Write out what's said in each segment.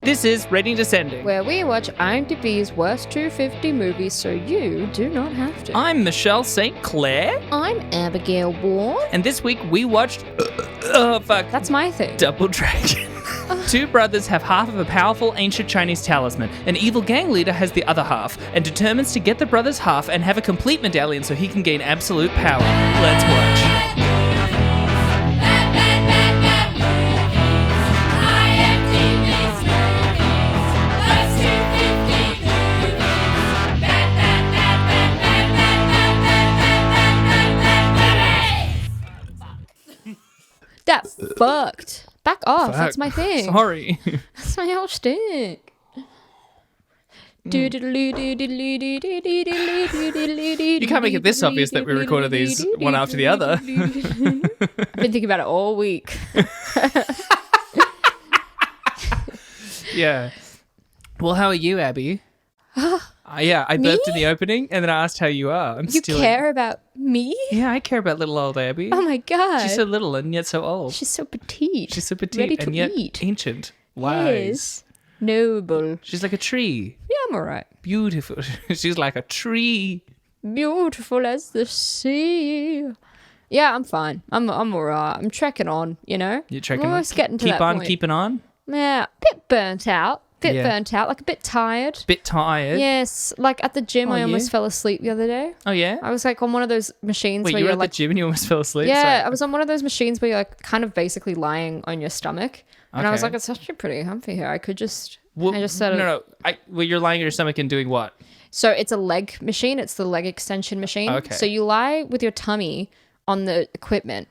This is Rating Descending. where we watch IMDb's worst 250 movies so you do not have to. I'm Michelle St. Clair. I'm Abigail Ward. And this week we watched... That's my thing. Double Dragon. Two brothers have half of a powerful ancient Chinese talisman. An evil gang leader has the other half and determines to get the brother's half and have a complete medallion so he can gain absolute power. Let's watch. That fucked. Back off. That's my thing. Sorry. That's my whole shtick. You can't make it this obvious that we recorded these one after the other. I've been thinking about it all week. Yeah. Well, how are you, Abby? Yeah, I burped in the opening and then I asked how you are. You care about me? Yeah, I care about little old Abby. Oh my god. She's so little and yet so old. She's so petite. She's so petite Ready and to yet eat. ancient. Wise. Yes. Noble. She's like a tree. Yeah, I'm alright. Beautiful. She's like a tree. Beautiful as the sea. Yeah, I'm fine. I'm alright. I'm trekking on, you know? You're trekking I'm almost getting to Keep that on point. keeping on. Yeah, a bit burnt out. Like a bit tired. Bit tired. Yes, like at the gym, I almost fell asleep the other day. Oh, yeah? I was like on one of those machines Wait, where you were you're at like, the gym and you almost fell asleep? yeah, Sorry. I was on one of those machines where you're like kind of basically lying on your stomach, and I was Okay. like, it's actually pretty comfy here. I could just, Well, I just sort of. No. Well, you're lying on your stomach and doing what? So it's a leg machine. It's the leg extension machine. Okay. So you lie with your tummy on the equipment,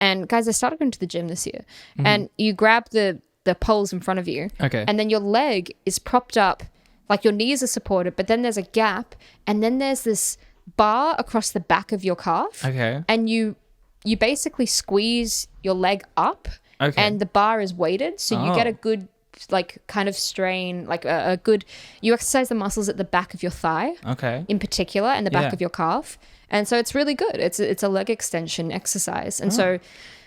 and guys, I started going to the gym this year, and you grab the poles in front of you, Okay. and then your leg is propped up, like your knees are supported, but then there's a gap, and then there's this bar across the back of your calf, Okay. and you basically squeeze your leg up, Okay. and the bar is weighted, so you get a good like kind of strain, like a good, you exercise the muscles at the back of your thigh Okay. in particular and the back Yeah. of your calf, and so it's really good. It's a leg extension exercise, and so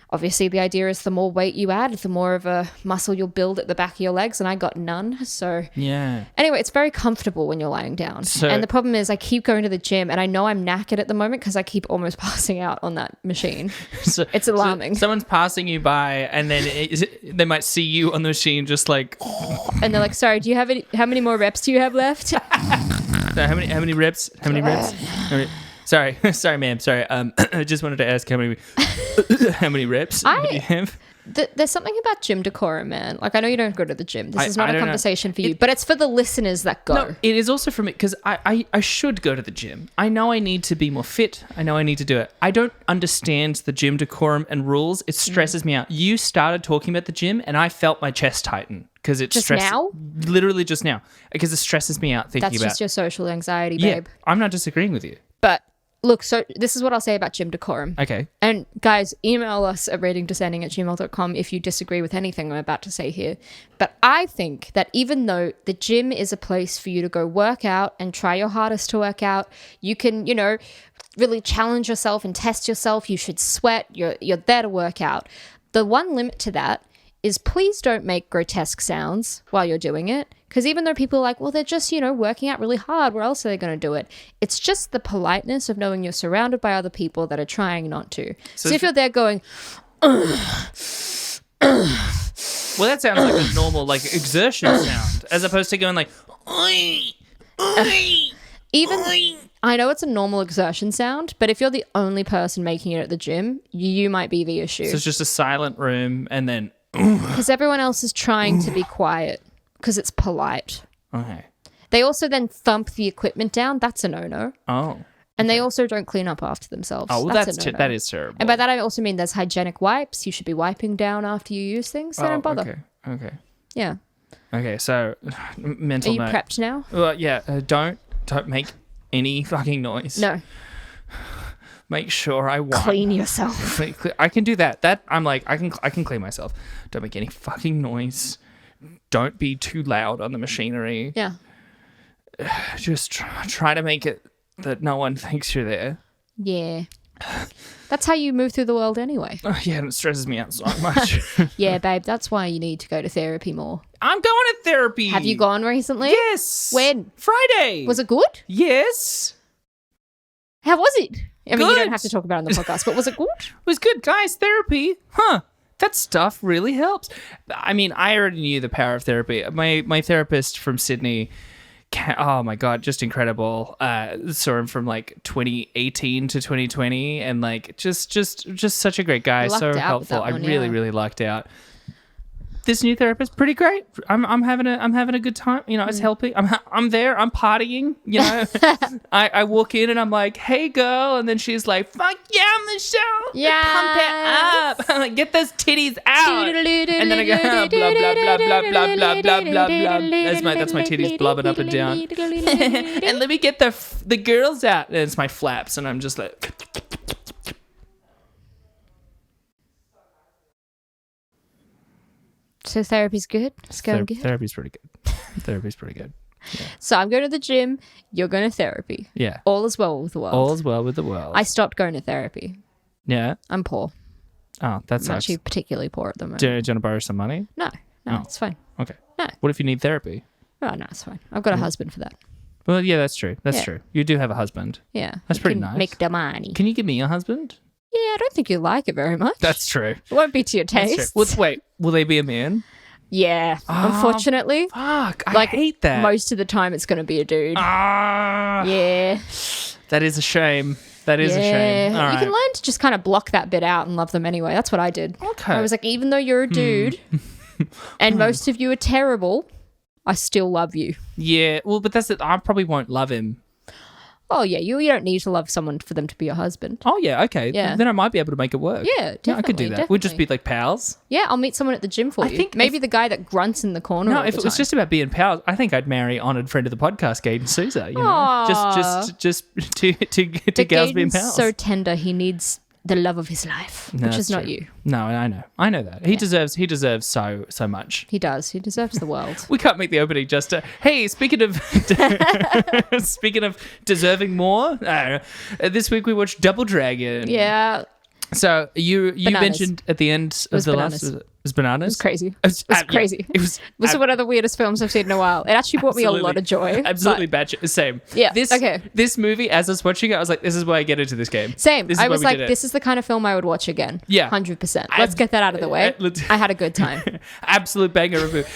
obviously the idea is the more weight you add, the more of a muscle you'll build at the back of your legs, and I got none. So Yeah. anyway, it's very comfortable when you're lying down. So- and the problem is I keep going to the gym and I know I'm knackered at the moment because I keep almost passing out on that machine. So, It's alarming. So someone's passing you by and then they might see you on the machine just like... And they're like, sorry, do you have how many more reps do you have left? So how many reps? How many reps? Sorry, ma'am. Sorry. I just wanted to ask how many reps do you have? There's something about gym decorum, man. Like, I know you don't go to the gym. This is not I a don't know. conversation for you, but it's for the listeners that go. No, it is also for me because I should go to the gym. I know I need to be more fit. I know I need to do it. I don't understand the gym decorum and rules. It stresses me out. You started talking about the gym and I felt my chest tighten because it Just now? Literally just now, because it stresses me out thinking That's about just your social anxiety, Yeah, babe. I'm not disagreeing with you. But look, so this is what I'll say about gym decorum. Okay. And guys, email us at ratingdescending@gmail.com if you disagree with anything I'm about to say here. But I think that even though the gym is a place for you to go work out and try your hardest to work out, you can, really challenge yourself and test yourself. You should sweat. You're there to work out. The one limit to that is please don't make grotesque sounds while you're doing it. Because even though people are like, well, they're just, working out really hard, where else are they going to do it? It's just the politeness of knowing you're surrounded by other people that are trying not to. So if you're there going, Well, that sounds like a normal exertion sound, as opposed to going like, oi, oi, even, oi. I know it's a normal exertion sound, but if you're the only person making it at the gym, you might be the issue. So it's just a silent room, and then Because everyone else is trying to be quiet because it's polite. okay. They also then thump the equipment down. That's a no-no. Oh. And they also don't clean up after themselves. Oh, well, that's a no-no. that is terrible. And by that I also mean there's hygienic wipes. You should be wiping down after you use things. They don't bother. Okay. Yeah. Okay. So, mental Are you note. prepped now? Well, yeah. Don't make any fucking noise. No. Make sure I wipe. Clean yourself. I can do that. That I'm like I can clean myself. Don't make any fucking noise. Don't be too loud on the machinery. Yeah. Just try to make it that no one thinks you're there. Yeah. That's how you move through the world anyway. Yeah, and it stresses me out so much. Yeah, babe, that's why you need to go to therapy more. I'm going to therapy. Have you gone recently? Yes. When? Friday. Was it good? Yes. How was it? I mean, you Good. don't have to talk about it on the podcast, but was it good? It was good, guys. Therapy. Huh. That stuff really helps. I mean, I already knew the power of therapy. My therapist from Sydney, oh my God, just incredible. Saw him from like 2018 to 2020 and like just such a great guy. You lucked So out with helpful. that one, I really, yeah. really lucked out. This new therapist, pretty great. I'm having a good time. You know, it's helping. I'm there. I'm partying. You know, I walk in and I'm like, "Hey, girl," and then she's like, "Fuck yeah, Michelle, pump it up, I'm like, get those titties out." And then I go, blah blah blah blah blah blah blah blah blah. That's my titties blubbing up and down. And let me get the girls out. And it's my flaps, and I'm just like. So therapy's good? It's going good? Therapy's pretty good. Therapy's pretty good. Yeah. So I'm going to the gym. You're going to therapy. Yeah. All is well with the world. All's well with the world. I stopped going to therapy. Yeah. I'm poor. Oh, that I'm sucks. actually particularly poor at the moment. Do you want to borrow some money? No, Oh. it's fine. Okay. No. What if you need therapy? Oh, no, it's fine. I've got a husband for that. Well, yeah, that's true. That's Yeah. true. You do have a husband. Yeah. That's You pretty can nice. Make the money. Can you give me a husband? Yeah, I don't think you like it very much. That's true. It won't be to your That's taste. true. Wait, will they be a man? Yeah, unfortunately. Fuck, I Like, hate that. Most of the time it's going to be a dude. Ah, Yeah. that is a shame. That is a shame. All You right. can learn to just kind of block that bit out and love them anyway. That's what I did. Okay. I was like, even though you're a dude and most of you are terrible, I still love you. Yeah, well, but that's it. I probably won't love him. Oh, yeah. You don't need to love someone for them to be your husband. Oh, yeah, okay. Yeah. Then I might be able to make it work. Yeah, definitely. I could do that. We'd just be like pals. Yeah, I'll meet someone at the gym for you. think Maybe the guy that grunts in the corner. No, all if the it was time. just about being pals, I think I'd marry honoured friend of the podcast, Gaten Souza. You know, Aw. just to But girls being Gaden's pals. so tender, he needs the love of his life, No, which that's is not true. you. No, I know that he deserves so much. He does. He deserves the world. We can't make the opening just to. Hey, speaking of deserving more, this week we watched Double Dragon. Yeah, So you Bananas. mentioned at the end of the bananas. last was bananas. it was crazy. It was crazy. It was This is one of the weirdest films I've seen in a while. It actually brought me a lot of joy. Absolutely but- bad. Same. Yeah, This okay. This movie, as I was watching it, I was like, "This is why I get into this game." Same. This is I why was we like, did it. this is the kind of film I would watch again. Yeah. 100%. Let's get that out of the way. I had a good time. Absolute banger of a movie.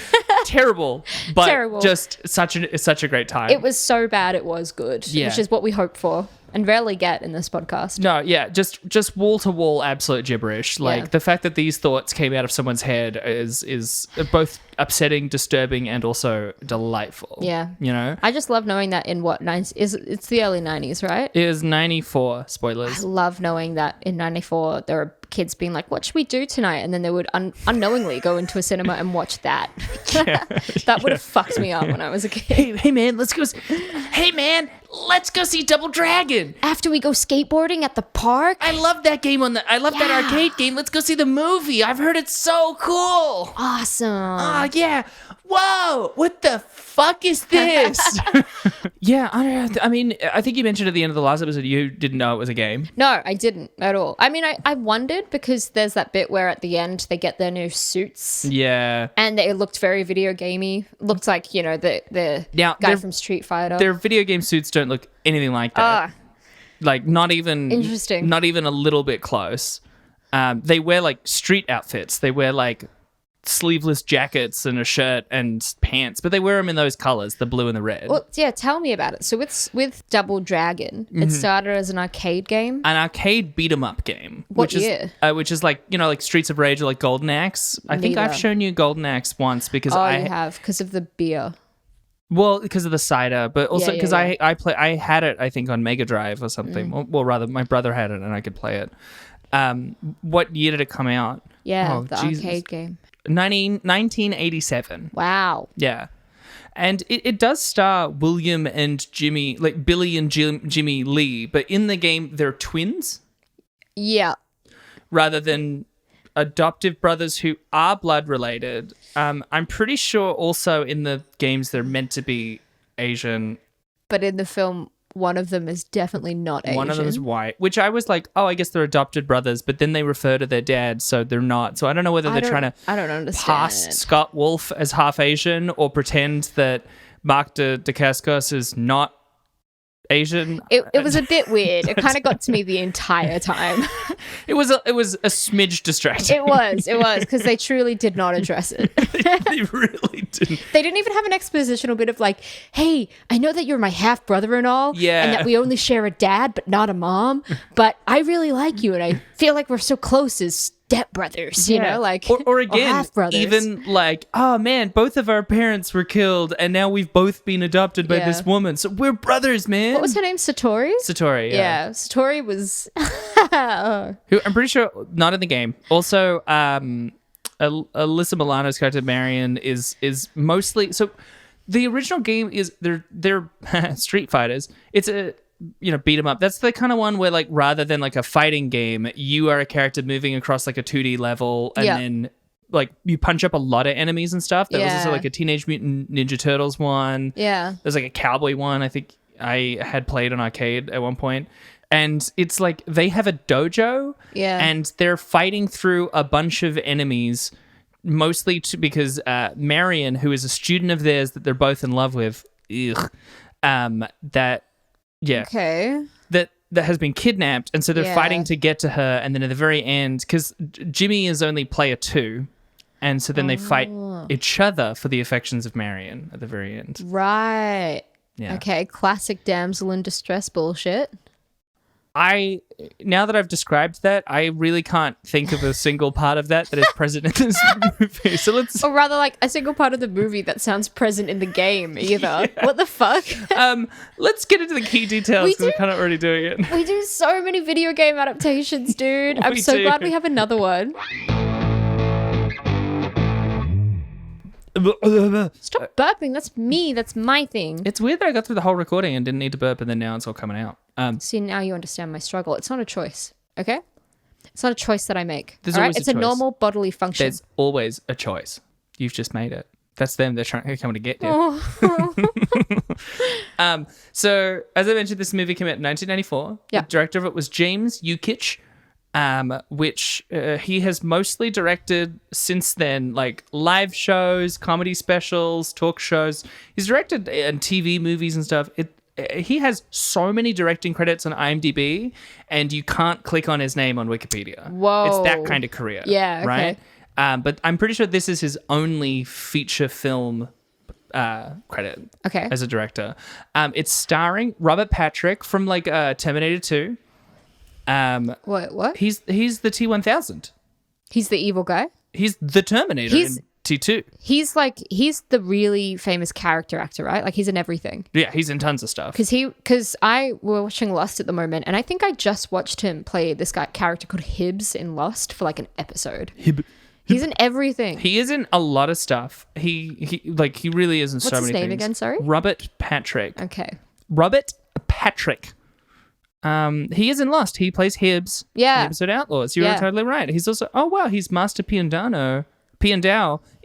Terrible, but Terrible. just such a great time. It was so bad it was good, Yeah. which is what we hope for and rarely get in this podcast. No, yeah, just wall to wall absolute gibberish. Like Yeah. the fact that these thoughts came out of someone's head is both upsetting, disturbing, and also delightful. Yeah. You know? I just love knowing that in it's the early 90s, right? It is 94, I spoilers. love knowing that in 94 there are kids being like, what should we do tonight? And then they would unknowingly go into a cinema and watch that. That would have fucked me up when I was a kid. Hey man, let's go see Double Dragon. After we go skateboarding at the park. I love that game I love that Yeah. arcade game. Let's go see the movie. I've heard it's so cool. Awesome. Oh yeah. Whoa, what the fuck is this? Yeah, I don't know. I mean, I think you mentioned at the end of the last episode you didn't know it was a game. No, I didn't at all. I mean, I wondered because there's that bit where at the end they get their new suits. Yeah. And it looked very video gamey. Looked like, you know, the Now, guy they're- from Street Fighter. Their video game suits don't look anything like that. Like not even Interesting. Not even a little bit close. They wear like street outfits. They wear like sleeveless jackets and a shirt and pants, but they wear them in those colors, the blue and the red. Well, yeah, tell me about it. So with Double Dragon, it started as an arcade game. An arcade beat 'em up game, What year? Which is like, you know, like Streets of Rage or like Golden Axe. I think I've Neither. shown you Golden Axe once because Oh, you have because of the beer. well, because of the cider, but also Yeah, because yeah. I had it I think on Mega Drive or something. Well, rather my brother had it and I could play it. What year did it come out? Yeah, Oh, the Jesus. arcade game. 1987. Wow. Yeah. And it does star William and Jimmy, like Billy and Jimmy Lee, but in the game they're twins Yeah. rather than adoptive brothers who are blood related. I'm pretty sure also in the games they're meant to be Asian. But in the film, one of them is definitely not Asian. One of them is white, which I was like, oh, I guess they're adopted brothers, but then they refer to their dad, so they're not. So I don't know whether they're trying to I don't understand. pass Scott Wolf as half Asian or pretend that Mark Dacascos is not Asian. It was a bit weird. It kind of got to me the entire time. It was a smidge distracting. It was because they truly did not address it. They really didn't. They didn't even have an expositional bit of like, hey, I know that you're my half brother and all, Yeah. and that we only share a dad but not a mom, but I really like you and I feel like we're so close as stepbrothers, you know, like or again, half-brothers. even like, oh man, both of our parents were killed and now we've both been adopted by this woman, so we're brothers, man. What was her name? Satori? Satori, Yeah, Satori was who I'm pretty sure not in the game. Also, Alyssa Milano's character Marion is mostly so. The original game is they're Street Fighters. It's a beat 'em up. That's the kind of one where like rather than like a fighting game, you are a character moving across like a 2D level, and then like you punch up a lot of enemies and stuff. There was also like a Teenage Mutant Ninja Turtles one. Yeah. There's like a cowboy one I think I had played on arcade at one point. And it's like they have a dojo, and they're fighting through a bunch of enemies, mostly because Marion, who is a student of theirs that they're both in love with, that has been kidnapped, and so they're fighting to get to her, and then at the very end, because Jimmy is only player 2, and so then they fight each other for the affections of Marion at the very end. Right. Yeah. Okay, classic damsel in distress bullshit. Now that I've described that, I really can't think of a single part of that is present in this movie. So let's... Or rather, like, a single part of the movie that sounds present in the game, either. What the fuck? Let's get into the key details, because we're kind of already doing it. We do so many video game adaptations, dude. I'm so glad we have another one. Stop burping. That's me. That's my thing. It's weird that I got through the whole recording and didn't need to burp, and then now it's all coming out. See, now you understand my struggle. It's not a choice, okay? It's not a choice that I make. There's all right? always It's a a choice. normal bodily function. There's always a choice. You've just made it. That's them. They're coming to get you. So, as I mentioned, this movie came out in 1994. Yeah. The director of it was James Ukich, which he has mostly directed since then, like live shows, comedy specials, talk shows. He's directed TV movies and stuff. He has so many directing credits on IMDb, and you can't click on his name on Wikipedia. Whoa. It's that kind of career. Yeah, okay. Right? But I'm pretty sure this is his only feature film credit as a director. It's starring Robert Patrick from like Terminator 2. What? He's the T-1000. He's the evil guy? He's the Terminator in T2. He's the really famous character actor, right? Like he's in everything. Yeah, he's in tons of stuff. Because we're watching Lost at the moment, and I think I just watched him play this character called Hibbs in Lost for like an episode. He's in everything. He is in a lot of stuff. He really is in so many things. What's his name again, sorry? Robert Patrick. Okay. Robert Patrick. He is in Lost. He plays Hibbs in the episode Outlaws. You were totally right. He's also, he's Master Piandao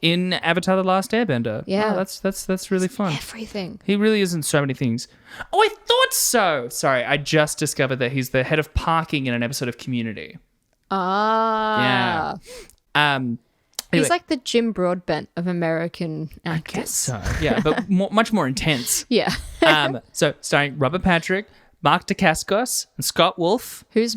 in Avatar: The Last Airbender. Yeah. Oh, that's really fun. Everything. He really is in so many things. Oh, I thought so. Sorry, I just discovered that he's the head of parking in an episode of Community. Ah. Yeah. He's Anyway. like the Jim Broadbent of American actors. I guess so. Yeah, but much more intense. Yeah. So starring Robert Patrick, Mark Dacascos, and Scott Wolf. Is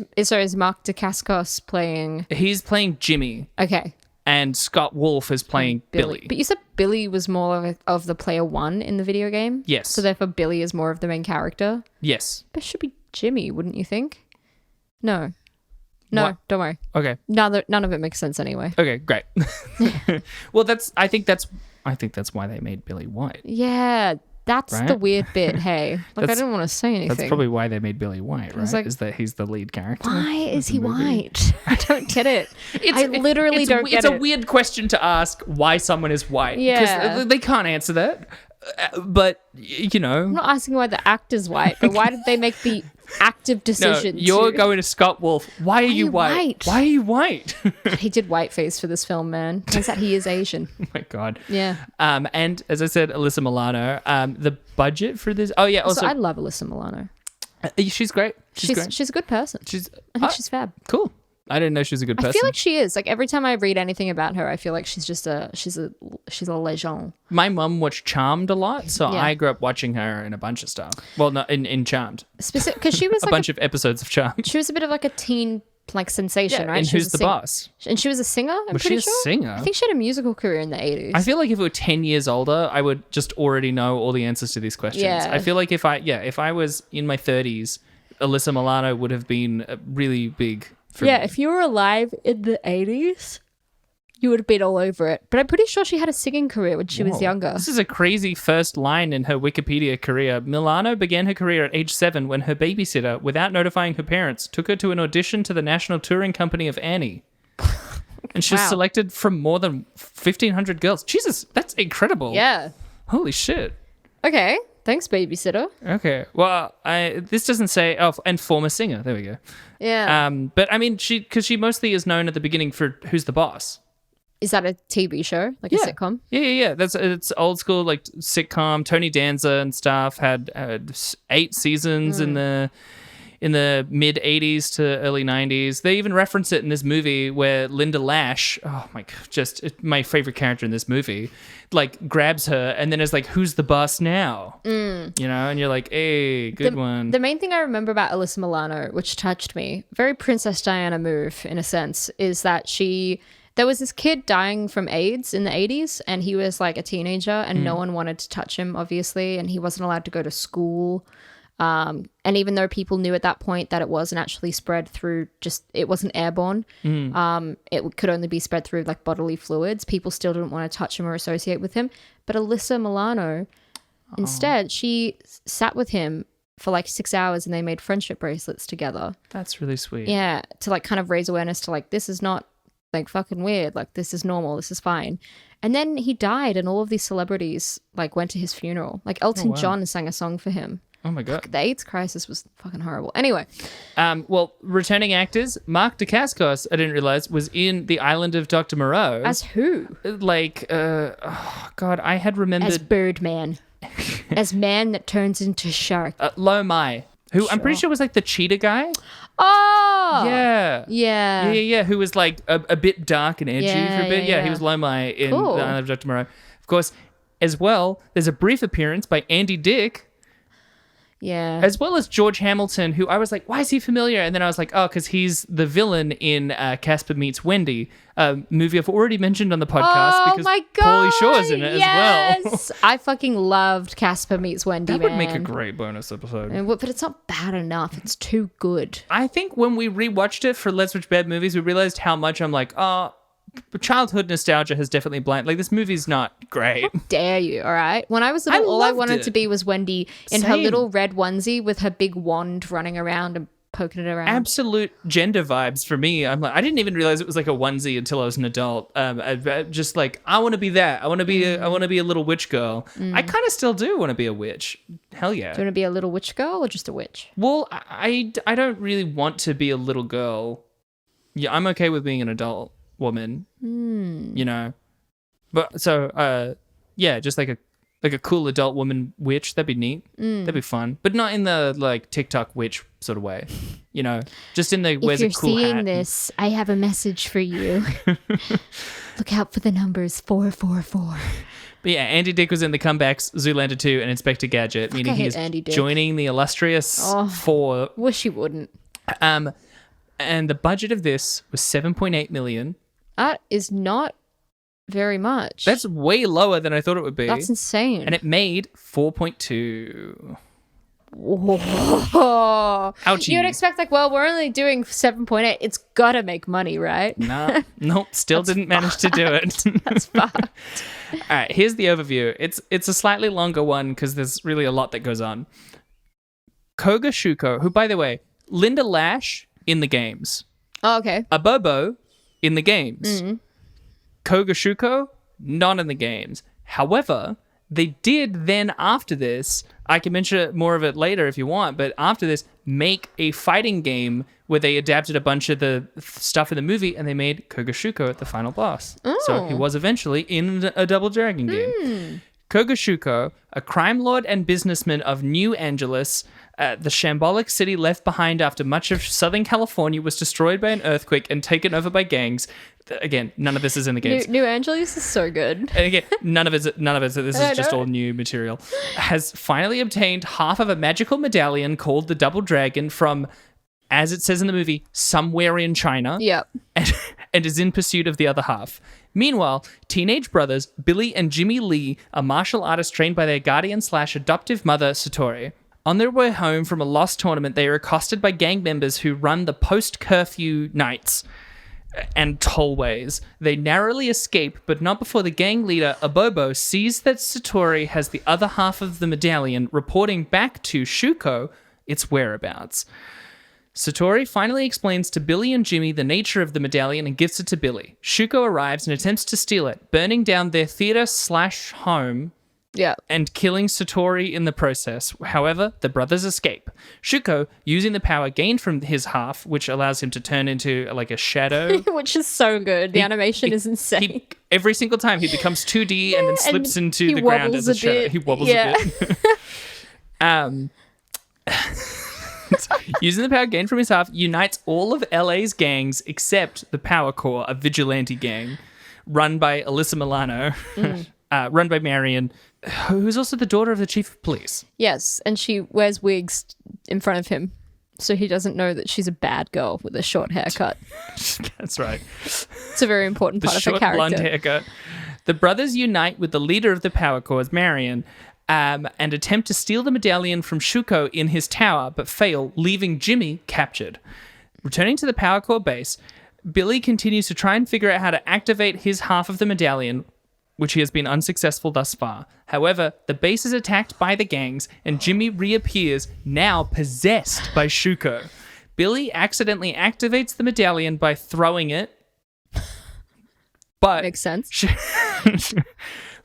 Mark Dacascos playing? He's playing Jimmy. Okay. And Scott Wolf is playing Billy. But you said Billy was more of the player 1 in the video game? Yes. So therefore Billy is more of the main character? Yes. But it should be Jimmy, wouldn't you think? No, What? don't worry. Okay. None of it makes sense anyway. Okay, great. Well, I think that's why they made Billy white. Yeah, that's Right? the weird bit, hey. Like, I didn't want to say anything. That's probably why they made Billy white, right? like, is that he's the lead character. Why is of he the movie. white? I don't get it. I literally don't get it. It's a weird question to ask why someone is white. Yeah. Because they can't answer that. But, I'm not asking why the actor's white, but why did they make the active decision? You're going to Scott Wolf. Why are you white? Why are you white? He did whiteface for this film, man. Turns out he is Asian. Oh my God. Yeah. And as I said, Alyssa Milano, the budget for this. Oh yeah. Also, I love Alyssa Milano. She's great. She's great. She's a good person. I think she's fab. Cool. I didn't know she was a good person. I feel like she is. Like every time I read anything about her, I feel like she's a legend. My mum watched Charmed a lot, so Yeah. I grew up watching her in a bunch of stuff. Well, not in Charmed. Because she was A bunch of episodes of Charmed. she was a bit of like a teen like sensation, right? And She was Who's a the Boss? And she was a singer. Was she a singer? I think she had a musical career in the 80s. I feel like if we were 10 years older, I would just already know all the answers to these questions. Yeah. I feel like if I was in my 30s, Alyssa Milano would have been really big for me. if you were alive in the 80s, you would have been all over it. But I'm pretty sure she had a singing career when she was Whoa. younger. This is a crazy first line in her Wikipedia career. Milano began her career at age 7 when her babysitter, without notifying her parents, took her to an audition to the National Touring Company of Annie. And she was Wow. selected from more than 1,500 girls. Jesus, that's incredible. Yeah. Holy shit. Okay. Thanks, babysitter. Okay. Well, this doesn't say... Oh, and former singer. There we go. Yeah. But I mean, because she mostly is known at the beginning for Who's the Boss? Is that a TV show? Like a sitcom? Yeah. It's old school like sitcom. Tony Danza and stuff had 8 seasons in the mid 80s to early 90s. They even reference it in this movie where Linda Lash, oh my god, my favorite character in this movie, like grabs her and then is like, "Who's the boss now?" You know, and you're like, "Hey, good one." The main thing I remember about Alyssa Milano, which touched me, very Princess Diana move in a sense, is that there was this kid dying from AIDS in the 80s and he was like a teenager and no one wanted to touch him, obviously, and he wasn't allowed to go to school. And even though people knew at that point that it wasn't actually spread through it wasn't airborne, it could only be spread through like bodily fluids, people still didn't want to touch him or associate with him. But Alyssa Milano, instead, she sat with him for like 6 hours and they made friendship bracelets together. That's really sweet. Yeah, to like kind of raise awareness to like, this is not like fucking weird, like this is normal, this is fine. And then he died and all of these celebrities like went to his funeral. Like Elton wow. John sang a song for him. Oh my god. The AIDS crisis was fucking horrible. Anyway. Well, returning actors, Mark Dacascos, I didn't realize, was in The Island of Dr. Moreau. As who? Like, oh god, I had remembered... As Birdman. As man that turns into shark. Lo Mai, who I'm pretty sure was like the cheetah guy. Oh! Yeah. Yeah. Yeah, who was like a bit dark and edgy for a bit. Yeah, he was Lo Mai in Cool. The Island of Dr. Moreau. Of course, as well, there's a brief appearance by Andy Dick, Yeah. as well as George Hamilton, who I was like, why is he familiar? And then I was like, oh, because he's the villain in Casper Meets Wendy, a movie I've already mentioned on the podcast because my God. Pauly Shore's in it as well. Yes. I fucking loved Casper Meets Wendy, That man. would make a great bonus episode. But it's not bad enough. It's too good. I think when we rewatched it for Let's Watch Bad Movies, we realized how much I'm like, oh, childhood nostalgia has definitely blind. Like, this movie's not great. Dare you, all right? When I was little, all I loved wanted it. to be was Wendy in her Same. little red onesie with her big wand running around and poking it around. Absolute gender vibes for me. I'm like, I didn't even realize it was like a onesie until I was an adult. I just like, I want to be that. I want to be a little witch girl. I kind of still do want to be a witch. Hell yeah. Do you want to be a little witch girl or just a witch? Well, I don't really want to be a little girl. Yeah, I'm okay with being an adult woman. You know, but so yeah, just like a cool adult woman witch. That'd be neat. That'd be fun, but not in the like TikTok witch sort of way. You know, just in the wears If a you're cool seeing hat. this, I have a message for you. Look out for the numbers 444. But yeah, Andy Dick was in the comebacks, Zoolander 2, and Inspector Gadget, meaning I hate he's Andy Dick. joining the illustrious four. Wish you wouldn't. And the budget of this was $7.8 million. That is not very much. That's way lower than I thought it would be. That's insane. And it made 4.2. Whoa. Ouchie. You would expect like, well, we're only doing 7.8. It's gotta make money, right? Nah, nope, still didn't manage to do it. That's fucked. All right, here's the overview. It's a slightly longer one because there's really a lot that goes on. Koga Shuko, who, by the way, Linda Lash in the games. Oh, okay. Abobo in the games. Koga Shuko, not in the games. However, they did then after this, I can mention more of it later if you want, but after this, make a fighting game where they adapted a bunch of the stuff in the movie and they made Koga Shuko at the final boss. So he was eventually in a Double Dragon game. Koga Shuko, a crime lord and businessman of New Angeles, The shambolic city left behind after much of Southern California was destroyed by an earthquake and taken over by gangs. Again, none of this is in the games. New Angeles is so good. And again, none of it. This is just all new material. Has finally obtained half of a magical medallion called the Double Dragon from, as it says in the movie, somewhere in China. Yep. And is in pursuit of the other half. Meanwhile, teenage brothers Billy and Jimmy Lee are martial artists trained by their guardian/adoptive mother, Satori. On their way home from a lost tournament, they are accosted by gang members who run the post-curfew nights and tollways. They narrowly escape, but not before the gang leader, Abobo, sees that Satori has the other half of the medallion, reporting back to Shuko its whereabouts. Satori finally explains to Billy and Jimmy the nature of the medallion and gives it to Billy. Shuko arrives and attempts to steal it, burning down their theater/home and killing Satori in the process. However, the brothers escape. Shuko, using the power gained from his half, which allows him to turn into like a shadow. Which is so good. The animation is insane. Every single time he becomes 2D and then slips into the ground as a shadow. He wobbles a bit. Using the power gained from his half, unites all of LA's gangs except the Power Corps, a vigilante gang run by Alyssa Milano, run by Marion, who's also the daughter of the chief of police. Yes, and she wears wigs in front of him, so he doesn't know that she's a bad girl with a short haircut. That's right. It's a very important part of her character. Blonde haircut. The brothers unite with the leader of the Power Corps, Marion, and attempt to steal the medallion from Shuko in his tower, but fail, leaving Jimmy captured. Returning to the Power Corps base, Billy continues to try and figure out how to activate his half of the medallion, which he has been unsuccessful thus far. However, the base is attacked by the gangs, and Jimmy reappears, now possessed by Shuko. Billy accidentally activates the medallion by throwing it, but... Makes sense.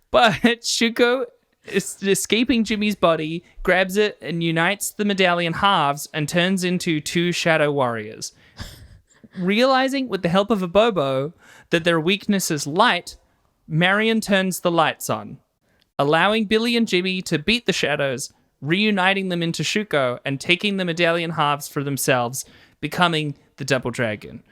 But Shuko, escaping Jimmy's body, grabs it and unites the medallion halves and turns into two shadow warriors. Realizing, with the help of Abobo, that their weakness is light, Marion turns the lights on, allowing Billy and Jimmy to beat the shadows, reuniting them into Shuko and taking the medallion halves for themselves, becoming the Double Dragon.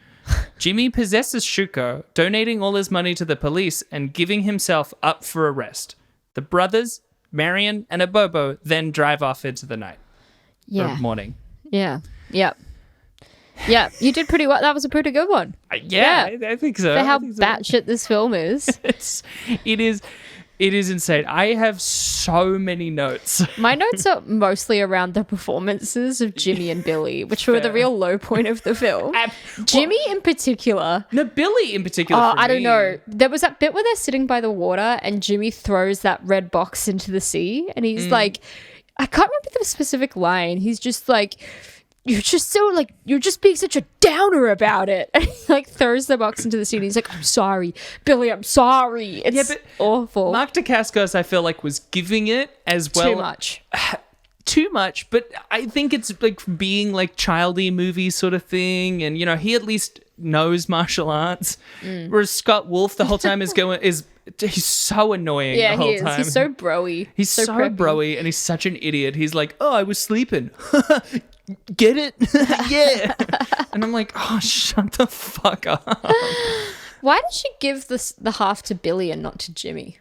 Jimmy possesses Shuko, donating all his money to the police and giving himself up for arrest. The brothers, Marion and Abobo, then drive off into the night. Or morning. Yeah. Yep. Yeah, you did pretty well. That was a pretty good one. I think so. For how batshit this film is. It is insane. I have so many notes. My notes are mostly around the performances of Jimmy and Billy, which were the real low point of the film. Jimmy in particular. No, Billy in particular. I don't know. There was that bit where they're sitting by the water and Jimmy throws that red box into the sea and he's like, I can't remember the specific line. He's just like, you're just so like, you're just being such a downer about it. And he like throws the box into the sea and he's like, I'm sorry, Billy, I'm sorry. It's awful. Mark Dacascos, I feel like, was giving it as well. Too much. Too much, but I think it's like being like childy movie sort of thing. And, you know, he at least knows martial arts. Whereas Scott Wolf the whole time he's so annoying the whole time. He's so broy. He's so broy and he's such an idiot. He's like, oh, I was sleeping. Get it? Yeah. And I'm like, oh, shut the fuck up. Why did she give the half to Billy and not to Jimmy?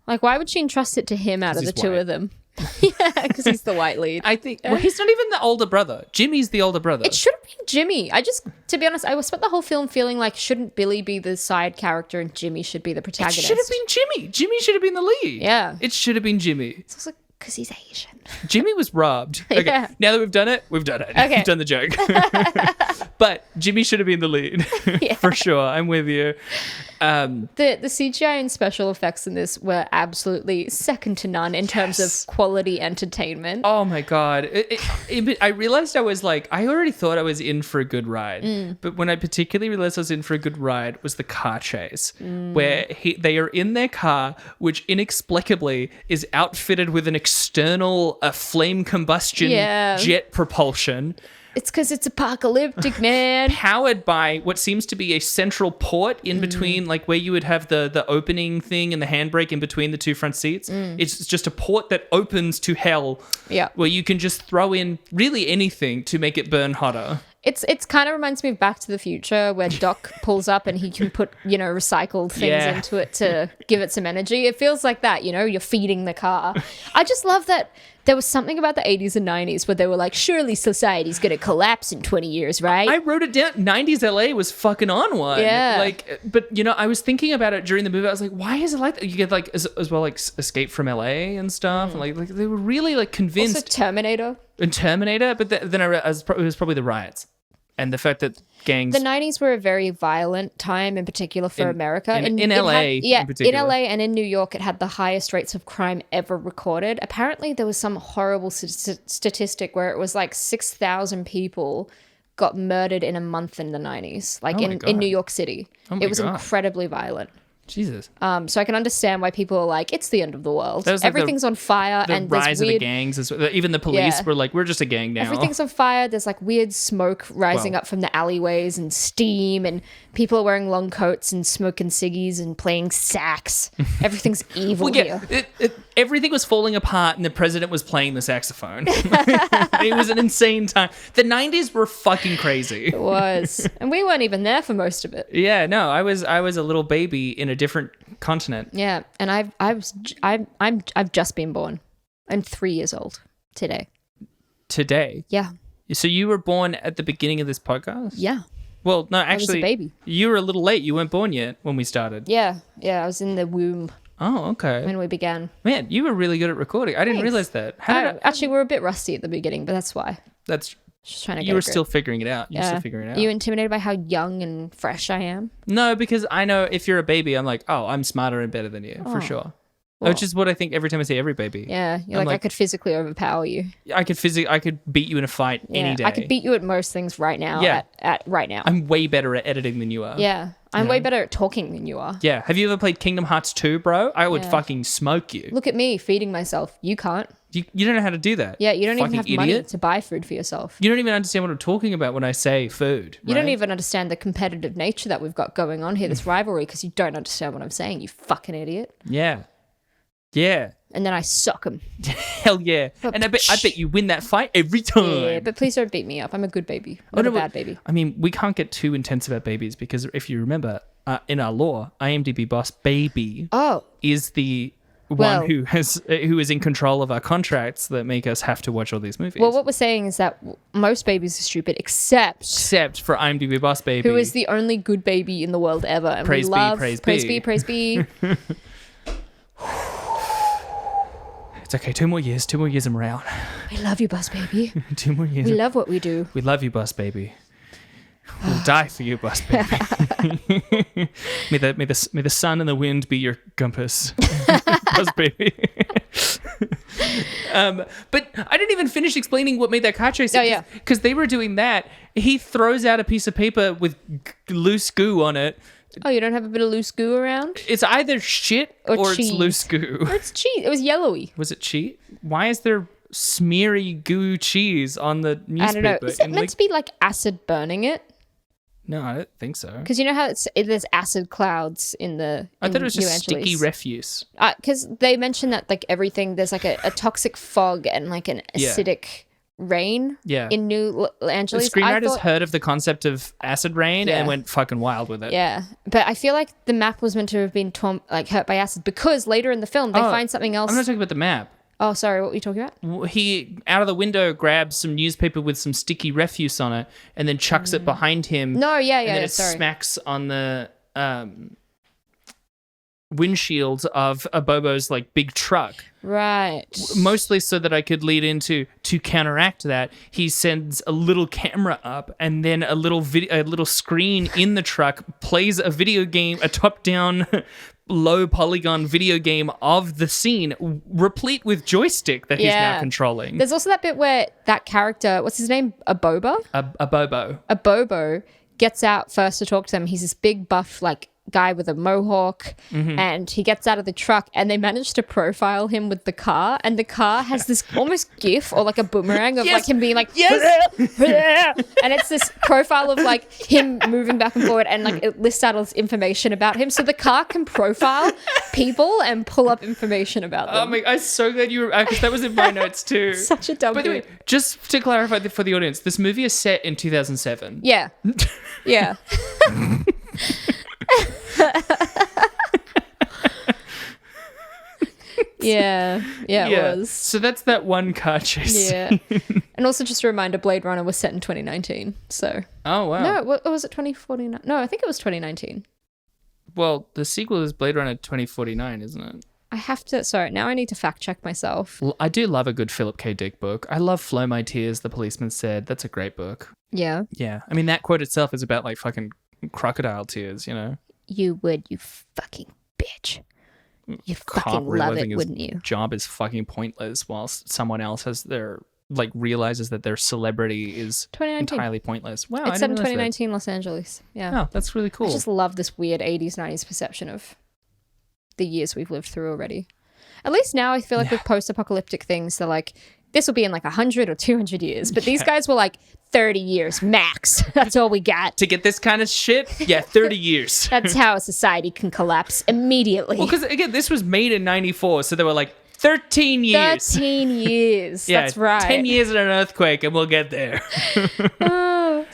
Like, why would she entrust it to him out of the two of them? Yeah, because he's the white lead. I think, well, he's not even the older brother. Jimmy's the older brother. It should have been Jimmy. To be honest, I spent the whole film feeling like, shouldn't Billy be the side character and Jimmy should be the protagonist? It should have been Jimmy. Jimmy should have been the lead. Yeah. It should have been Jimmy. It's also because he's Asian. Jimmy was robbed. Okay, now that we've done it, we've done it. Okay. We've done the joke. But Jimmy should have been the lead. For sure. I'm with you. The CGI and special effects in this were absolutely second to none in terms of quality entertainment. Oh my God. I realized I was like, I already thought I was in for a good ride. But when I particularly realized I was in for a good ride was the car chase, where they are in their car, which inexplicably is outfitted with an external flame combustion jet propulsion. It's because it's apocalyptic, man. Powered by what seems to be a central port in between, like where you would have the opening thing and the handbrake in between the two front seats. It's just a port that opens to hell. Yeah. Where you can just throw in really anything to make it burn hotter. It's kind of reminds me of Back to the Future, where Doc pulls up and he can put, recycled things into it to give it some energy. It feels like that, you're feeding the car. I just love that there was something about the 80s and 90s where they were like, surely society's going to collapse in 20 years, right? I wrote it down. 90s LA was fucking on one. Yeah. But I was thinking about it during the movie. I was like, why is it like that? You get like as well, like Escape from LA and stuff. And like they were really like convinced. Also Terminator. And Terminator, but then I realized it was probably the riots and the fact that gangs. The 90s were a very violent time, in particular for America. In LA, in particular. In LA and in New York, it had the highest rates of crime ever recorded. Apparently, there was some horrible statistic where it was like 6,000 people got murdered in a month in the 90s, like in New York City. It was incredibly violent. Jesus. So I can understand why people are like, it's the end of the world. Like Everything's on fire. The and rise there's of weird... the gangs. Even the police were like, we're just a gang now. Everything's on fire. There's like weird smoke rising up from the alleyways and steam, and people are wearing long coats and smoking ciggies and playing sax. Everything's evil here. Everything was falling apart and the president was playing the saxophone. It was an insane time. The 90s were fucking crazy. It was. And we weren't even there for most of it. Yeah, no, I was a little baby in a different continent. Yeah, and I've just been born. I'm 3 years old today. Today? Yeah. So you were born at the beginning of this podcast? Yeah. Well, no, actually, I was a baby. You were a little late. You weren't born yet when we started. Yeah, I was in the womb. Oh, okay. When we began. Man, you were really good at recording. I didn't realize that. Actually, we're a bit rusty at the beginning, but that's why. That's just trying to. You were still figuring it out. You're still figuring it out. Are you intimidated by how young and fresh I am? No, because I know if you're a baby, I'm like, oh, I'm smarter and better than you for sure. Well, which is what I think every time I see every baby. Yeah, you're like, I could physically overpower you. I could beat you in a fight any day. I could beat you at most things right now. Yeah. At right now. I'm way better at editing than you are. Yeah. I'm way better at talking than you are. Yeah. Have you ever played Kingdom Hearts 2, bro? I would fucking smoke you. Look at me feeding myself. You can't. You don't know how to do that. Yeah, you don't even have fucking money idiot. to buy food for yourself. You don't even understand what I'm talking about when I say food. You don't even understand the competitive nature that we've got going on here, this rivalry, because you don't understand what I'm saying, you fucking idiot. Yeah. Yeah. And then I sock him. Hell yeah. And I bet you win that fight every time. Yeah, but please don't beat me up. I'm a good baby. Not a bad baby. I mean, we can't get too intense about babies because if you remember, in our law, IMDb boss baby is the one who is in control of our contracts that make us have to watch all these movies. Well, what we're saying is that most babies are stupid except for IMDb boss baby, who is the only good baby in the world ever. And praise we love praise be. It's okay. 2 more years and we're out. We love you, boss baby. 2 more years. We love what we do. We love you, boss baby. We'll die for you, boss baby. may the sun and the wind be your compass, boss baby. But I didn't even finish explaining what made that car chase. Because they were doing that. He throws out a piece of paper with loose goo on it. Oh, you don't have a bit of loose goo around? It's either shit or it's loose goo. Or it's cheese. It was yellowy. Was it cheese? Why is there smeary goo cheese on the newspaper? I don't know. Is it meant to be like acid burning it? No, I don't think so. Because you know how there's acid clouds in the I thought it was just sticky refuse. Because they mentioned that like everything, there's like a toxic fog and like an acidic rain in New Angeles. The screenwriters heard of the concept of acid rain and went fucking wild with it. Yeah, but I feel like the map was meant to have been hurt by acid because later in the film they find something else. I'm not talking about the map. Oh, sorry, what were you talking about? He, out of the window, grabs some newspaper with some sticky refuse on it and then chucks it behind him. No, and then it smacks on the windshield of a Bobo's like big truck. Right. Mostly so that I could lead into, to counteract that, he sends a little camera up and then a little screen in the truck plays a video game, a top-down low polygon video game of the scene, replete with joystick that he's now controlling. There's also that bit where that character, what's his name? A Bobo? A Bobo. A Bobo gets out first to talk to them. He's this big buff, like guy with a mohawk, and he gets out of the truck, and they manage to profile him with the car, and the car has this almost gif or like a boomerang of like him being like, and it's this profile of like him moving back and forward, and like it lists out all this information about him, so the car can profile people and pull up information about them. Oh my, I'm so glad you were, because that was in my notes too. Such a dumb By the way, just to clarify for the audience, this movie is set in 2007. Yeah. Yeah. Yeah, it was. So that's that one car chase. Yeah. And also just a reminder, Blade Runner was set in 2019. So. Oh, wow. No, was it 2049? No, I think it was 2019. Well, the sequel is Blade Runner 2049, isn't it? I have to, sorry, now I need to fact check myself. Well, I do love a good Philip K. Dick book. I love Flow My Tears, The Policeman Said. That's a great book. Yeah. Yeah. I mean, that quote itself is about like fucking crocodile tears, you know? You would, you fucking bitch. You fucking love it, wouldn't you? Job is fucking pointless whilst someone else has their, like, realizes that their celebrity is entirely pointless. Wow. It's set in 2019 Los Angeles. Yeah. Oh, that's really cool. I just love this weird 80s, 90s perception of the years we've lived through already. At least now I feel like with post-apocalyptic things, they're like, this will be in like 100 or 200 years. But these guys were like 30 years max. That's all we got. To get this kind of shit? Yeah, 30 years. That's how a society can collapse immediately. Well, because again, this was made in 94, so they were like 13 years. 13 years. Yeah, that's right. 10 years in an earthquake and we'll get there.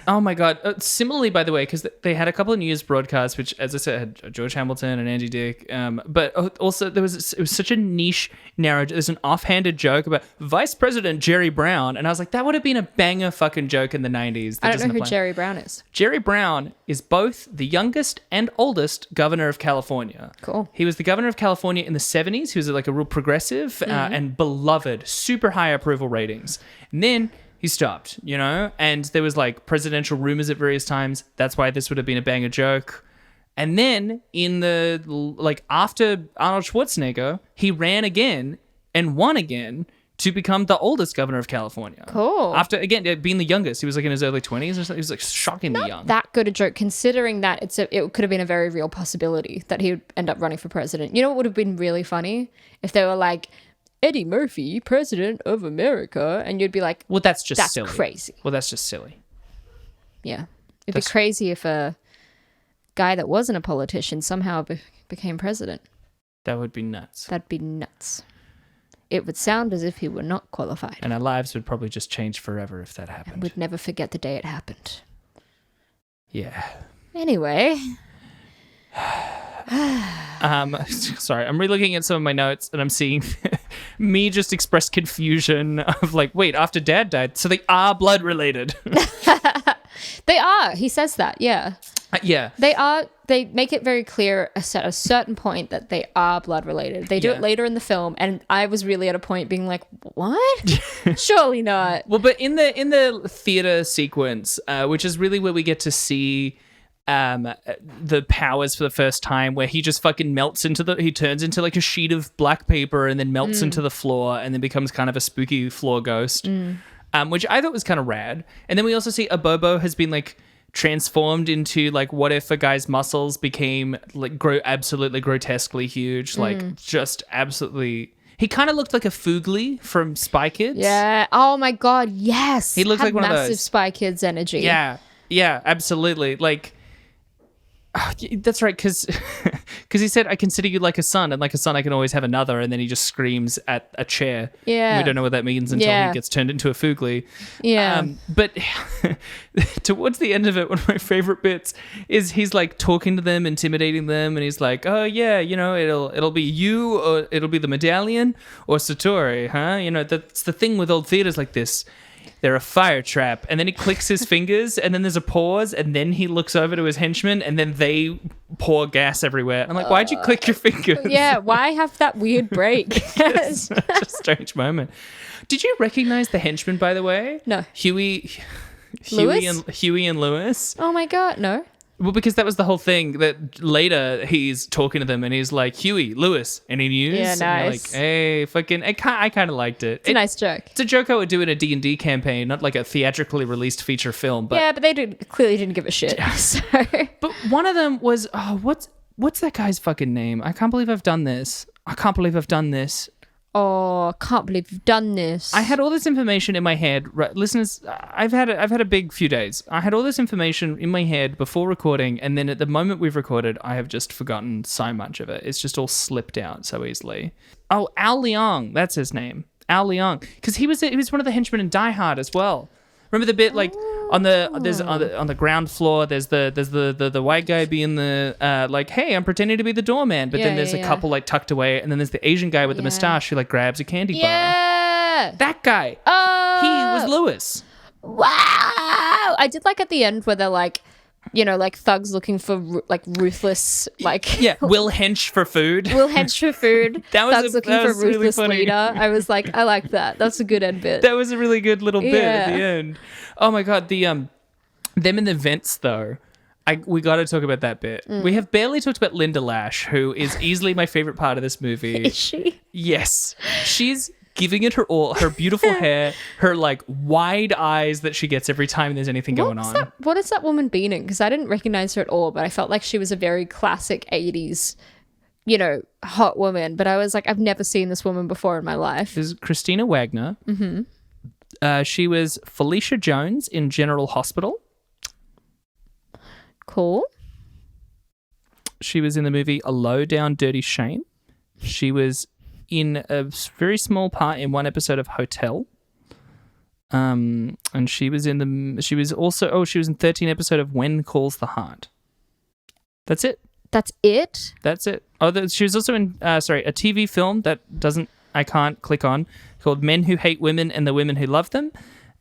Oh my God. Similarly, by the way, because they had a couple of news broadcasts, which, as I said, had George Hamilton and Andy Dick. But also, it was such a niche narrative. There's an offhanded joke about Vice President Jerry Brown. And I was like, that would have been a banger fucking joke in the 90s. I don't know who Jerry Brown is. Jerry Brown is both the youngest and oldest governor of California. Cool. He was the governor of California in the 70s. He was like a real progressive and beloved, super high approval ratings. And then he stopped, you know, and there was like presidential rumors at various times. That's why this would have been a banger joke. And then in the, like, after Arnold Schwarzenegger, he ran again and won again to become the oldest governor of California. Cool. After, again, being the youngest. He was like in his early 20s or something. He was like shockingly young. That good a joke, considering that it could have been a very real possibility that he would end up running for president. You know what would have been really funny? If they were like, Eddie Murphy, president of America, and you'd be like, well, that's just silly. That's crazy. Well, that's just silly. Yeah. It'd be crazy if a guy that wasn't a politician somehow became president. That would be nuts. That'd be nuts. It would sound as if he were not qualified. And our lives would probably just change forever if that happened. And we'd never forget the day it happened. Yeah. Anyway. Sorry, I'm re-looking at some of my notes and I'm seeing me just express confusion of like, wait, after Dad died, so they are blood related. They are. He says that, yeah. Yeah. They are. They make it very clear at a certain point that they are blood related. They do it later in the film, and I was really at a point being like, what? Surely not. Well, but in the theater sequence, which is really where we get to see the powers for the first time, where he just fucking he turns into like a sheet of black paper and then melts into the floor and then becomes kind of a spooky floor ghost, which I thought was kind of rad. And then we also see Abobo has been like transformed into like, what if a guy's muscles became like absolutely grotesquely huge, like just absolutely. He kind of looked like a Foogly from Spy Kids. Yeah. Oh my God. Yes. He looked like one of those. Massive Spy Kids energy. Yeah. Yeah. Absolutely. Like. That's right, because he said, I consider you like a son, and like a son I can always have another, and then he just screams at a chair. Yeah. We don't know what that means until he gets turned into a Foogly. Yeah. But towards the end of it, one of my favorite bits is he's like talking to them, intimidating them, and he's like, oh yeah, you know, it'll be you, or it'll be the medallion, or Satori, huh? You know, that's the thing with old theaters like this. They're a fire trap. And then he clicks his fingers, and then there's a pause, and then he looks over to his henchmen, and then they pour gas everywhere. I'm like, why'd you click your fingers? Yeah, why have that weird break? It's such a strange moment. Did you recognize the henchmen, by the way? No. Huey and Lewis. Oh my God, no. Well, because that was the whole thing, that later he's talking to them and he's like, Huey, Lewis, any news? Yeah, nice. And like, hey, fucking, I kind of liked it. It's a nice joke. It's a joke I would do in a D&D campaign, not like a theatrically released feature film. But yeah, but they clearly didn't give a shit. So. But one of them was, what's that guy's fucking name? I can't believe I've done this. Oh, I can't believe you've done this. I had all this information in my head. Right, listeners, I've had a big few days. I had all this information in my head before recording, and then at the moment we've recorded, I have just forgotten so much of it. It's just all slipped out so easily. Oh, Al Leong, that's his name. Al Leong, because he was one of the henchmen in Die Hard as well. Remember the bit like on the ground floor? There's the white guy being the like, hey, I'm pretending to be the doorman, but then there's a couple like tucked away, and then there's the Asian guy with the mustache who like grabs a candy bar. Yeah, that guy. Oh, he was Lewis. Wow, I did like at the end where they're like, you know, like thugs looking for like ruthless, like Will Hench for food. Will Hench for food. Thugs looking for ruthless really leader. I was like, I like that. That's a good end bit. That was a really good little bit at the end. Oh my god, the them in the vents though. We got to talk about that bit. We have barely talked about Linda Lash, who is easily my favorite part of this movie. Is she? Yes, she's giving it her all, her beautiful hair, her like wide eyes that she gets every time there's anything going on. What is that woman been in? Because I didn't recognize her at all, but I felt like she was a very classic 80s, you know, hot woman. But I was like, I've never seen this woman before in my life. This is Christina Wagner. Mm-hmm. She was Felicia Jones in General Hospital. Cool. She was in the movie A Low Down Dirty Shame. She was in a very small part in one episode of Hotel. And she was in 13 episode of When Calls the Heart. That's it. That's it? That's it. Oh, she was also in, a TV film that I can't click on, called Men Who Hate Women and the Women Who Love Them,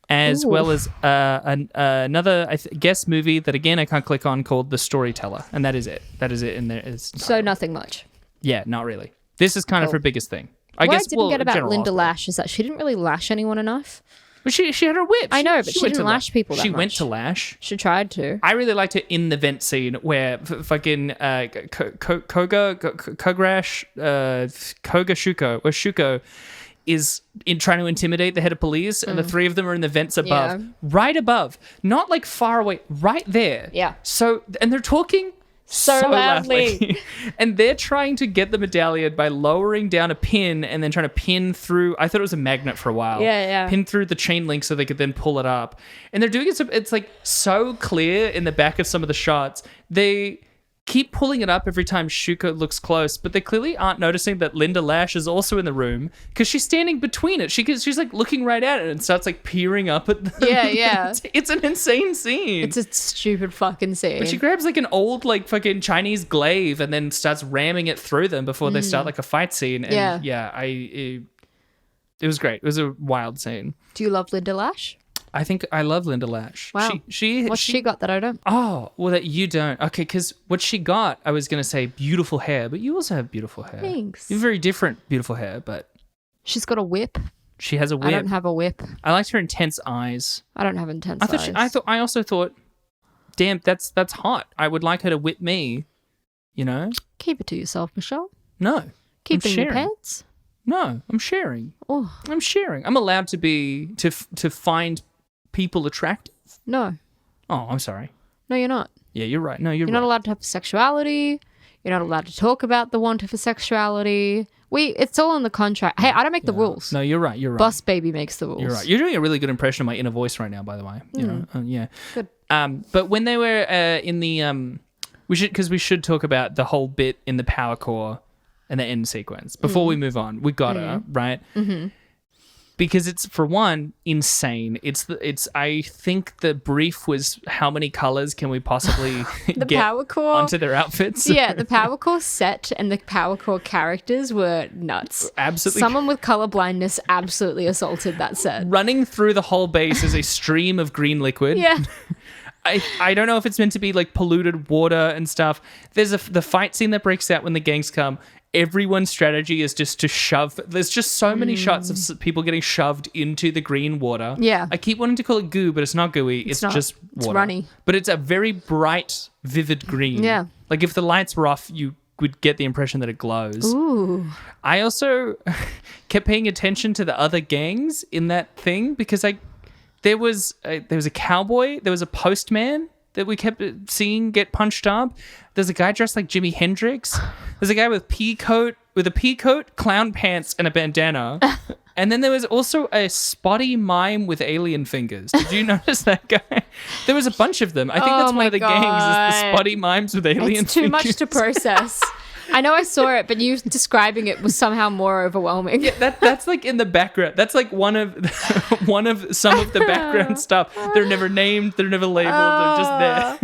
as well as another guest movie that, again, I can't click on, called The Storyteller. And that is it. That is it. And there is so nothing much. Yeah, not really. This is kind of her biggest thing. What I didn't get about Linda Lash is that she didn't really lash anyone enough. But she had her whip. I know, but she didn't lash people that much. She went to lash. She tried to. I really liked it in the vent scene where fucking Koga Shuko is trying to intimidate the head of police, and the three of them are in the vents above. Yeah. Right above. Not like far away. Right there. Yeah. So, and they're talking so loudly. And they're trying to get the medallion by lowering down a pin and then trying to pin through, I thought it was a magnet for a while. Yeah. Pin through the chain link so they could then pull it up. And they're doing it so it's like so clear in the back of some of the shots. They keep pulling it up every time Shuko looks close, but they clearly aren't noticing that Linda Lash is also in the room because she's standing between it. She's like looking right at it and starts like peering up at them. Yeah. It's an insane scene. It's a stupid fucking scene. But she grabs like an old like fucking Chinese glaive and then starts ramming it through them before they start like a fight scene. And it was great. It was a wild scene. Do you love Linda Lash? I think I love Linda Lash. Wow. What's she got that I don't? Oh, well, that you don't. Okay, because what she got, I was going to say beautiful hair, but you also have beautiful hair. Thanks. You have very different beautiful hair, but... She's got a whip. She has a whip. I don't have a whip. I liked her intense eyes. I don't have intense eyes. I also thought, damn, that's hot. I would like her to whip me, you know? Keep it to yourself, Michelle. No. Keep it in your pants. No, I'm sharing. Oh. I'm sharing. I'm allowed to find people attractive? No. Oh, I'm sorry. No, you're not. Yeah, you're right. No, you're not allowed to have sexuality. You're not allowed to talk about the want for sexuality. It's all in the contract. Hey, I don't make the rules. No, you're right. You're right. Boss baby makes the rules. You're right. You're doing a really good impression of my inner voice right now, by the way. You know, yeah. Good. But when they were in the we should talk about the whole bit in the power core and the end sequence before we move on. We gotta right. Mm-hmm. Because it's, for one, insane. I think the brief was how many colors can we possibly get power core onto their outfits? Yeah, the power core set and the power core characters were nuts. Absolutely. Someone with color blindness absolutely assaulted that set. Running through the whole base is a stream of green liquid. Yeah. I don't know if it's meant to be like polluted water and stuff. There's the fight scene that breaks out when the gangs come. Everyone's strategy is just to shove. There's just so many shots of people getting shoved into the green water. Yeah. I keep wanting to call it goo, but it's not gooey. It's just water. It's runny. But it's a very bright, vivid green. Yeah. Like if the lights were off, you would get the impression that it glows. Ooh. I also kept paying attention to the other gangs in that thing because there was a cowboy, there was a postman, that we kept seeing get punched up. There's a guy dressed like Jimi Hendrix. There's a guy with a pea coat, clown pants, and a bandana. And then there was also a spotty mime with alien fingers. Did you notice that guy? There was a bunch of them. I think that's one of the gangs, is the spotty mimes with alien fingers. It's too much to process. I know I saw it, but you describing it was somehow more overwhelming. Yeah, that's like in the background. That's like one of some of the background stuff. They're never named. They're never labeled. They're just there.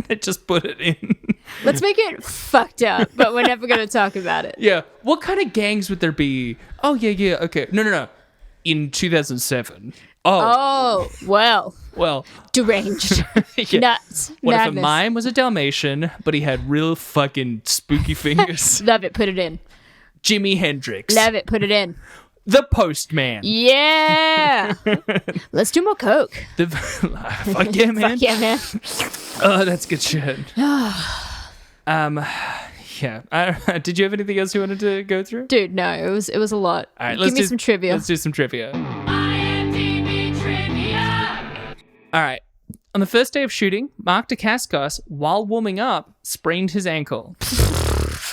They just put it in. Let's make it fucked up, but we're never going to talk about it. Yeah. What kind of gangs would there be? Oh, yeah. Okay. No. In 2007. Oh, well. Deranged. Yeah. Nuts. What Madness. if a mime was a Dalmatian, but he had real fucking spooky fingers? Love it. Put it in. Jimi Hendrix. Love it. Put it in. The Postman. Yeah. Let's do more coke. Fuck yeah, man. Fuck yeah, man. Oh, that's good shit. Yeah. Did you have anything else you wanted to go through? Dude, no. It was a lot. All right, Give me some trivia. Let's do some trivia. IMDb trivia. All right. On the first day of shooting, Mark Dacascos, while warming up, sprained his ankle,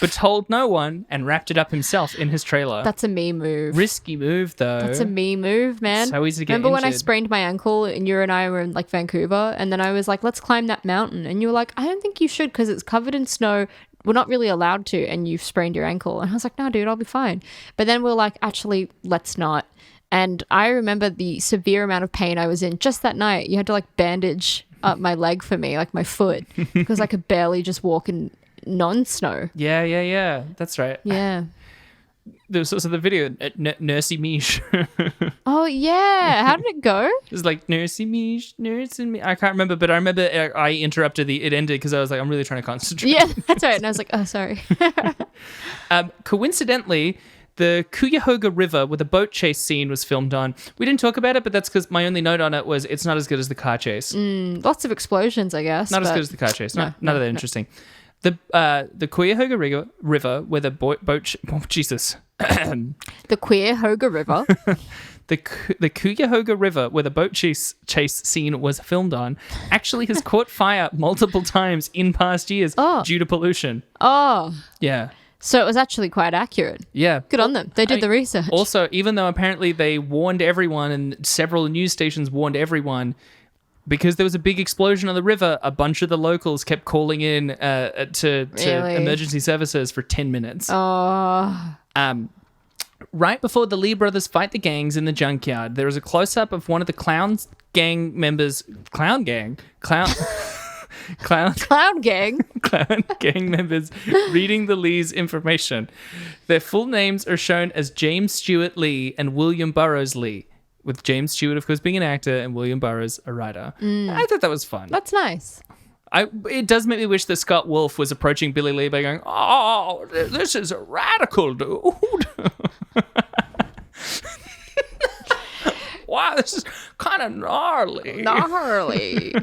but told no one and wrapped it up himself in his trailer. That's a me move. Risky move, though. That's a me move, man. So easy to get Remember when I injured. sprained my ankle and you and I were in like Vancouver, and then I was like, let's climb that mountain. And you were like, I don't think you should because it's covered in snow. We're not really allowed to. And you've sprained your ankle. And I was like, no, dude, I'll be fine. But then we're like, actually, let's not. And I remember the severe amount of pain I was in just that night. You had to like bandage up my leg for me, like my foot, because I could barely just walk in non-snow. Yeah. That's right. Yeah. There was also the video, Nursey Mish. Oh, yeah. How did it go? It was like, Nursey Mish, Nursey Mish. I can't remember, but I remember I interrupted it ended because I was like, I'm really trying to concentrate. Yeah, that's right. And I was like, oh, sorry. Coincidentally, the Cuyahoga River with a boat chase scene was filmed on. We didn't talk about it, but that's because my only note on it was it's not as good as the car chase. Lots of explosions, I guess. Not as good as the car chase. None of that interesting. No. The Cuyahoga River with a boat Jesus. The Cuyahoga River. The Cuyahoga River where the boat chase scene was filmed on actually has caught fire multiple times in past years due to pollution. Oh. Yeah. So it was actually quite accurate. Yeah. Good on them. They did the research. Also, even though apparently they warned everyone and several news stations warned everyone, because there was a big explosion on the river, a bunch of the locals kept calling in to Really? emergency services for 10 minutes. Oh. Right before the Lee brothers fight the gangs in the junkyard, there is a close-up of one of the Clown gang members reading the Lee's information. Their full names are shown as James Stewart Lee and William Burroughs Lee, with James Stewart, of course, being an actor and William Burroughs a writer. I thought that was fun. That's nice. It does make me wish that Scott Wolf was approaching Billy Lee by going, "Oh, this is a radical dude." Wow, this is kind of gnarly. Gnarly.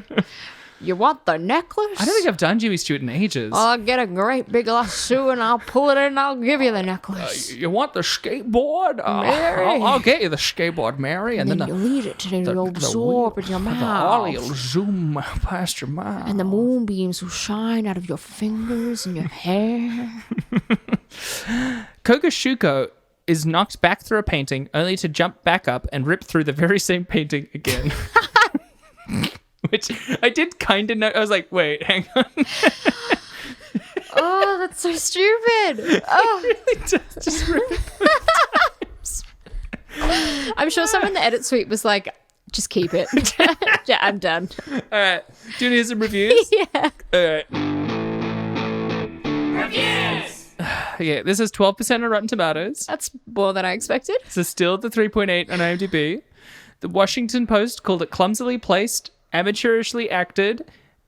You want the necklace? I don't think I've done Jimmy Stewart in ages. I'll get a great big lasso and I'll pull it in and I'll give you the necklace. You want the skateboard? Mary. I'll get you the skateboard, Mary. And then you eat it and it'll absorb in your the ollie mouth. will zoom past your mouth. And the moonbeams will shine out of your fingers and your hair. Kogashuko is knocked back through a painting only to jump back up and rip through the very same painting again. Which I did kind of know. I was like, wait, hang on. Oh, that's so stupid. Oh. It really does just rip it. I'm sure someone in the edit suite was like, just keep it. Yeah, I'm done. All right. Do you want to hear some reviews? Yeah. All right. Reviews! Yeah, this is 12% on Rotten Tomatoes. That's more than I expected. This is still the 3.8 on IMDb. The Washington Post called it clumsily placed, amateurishly acted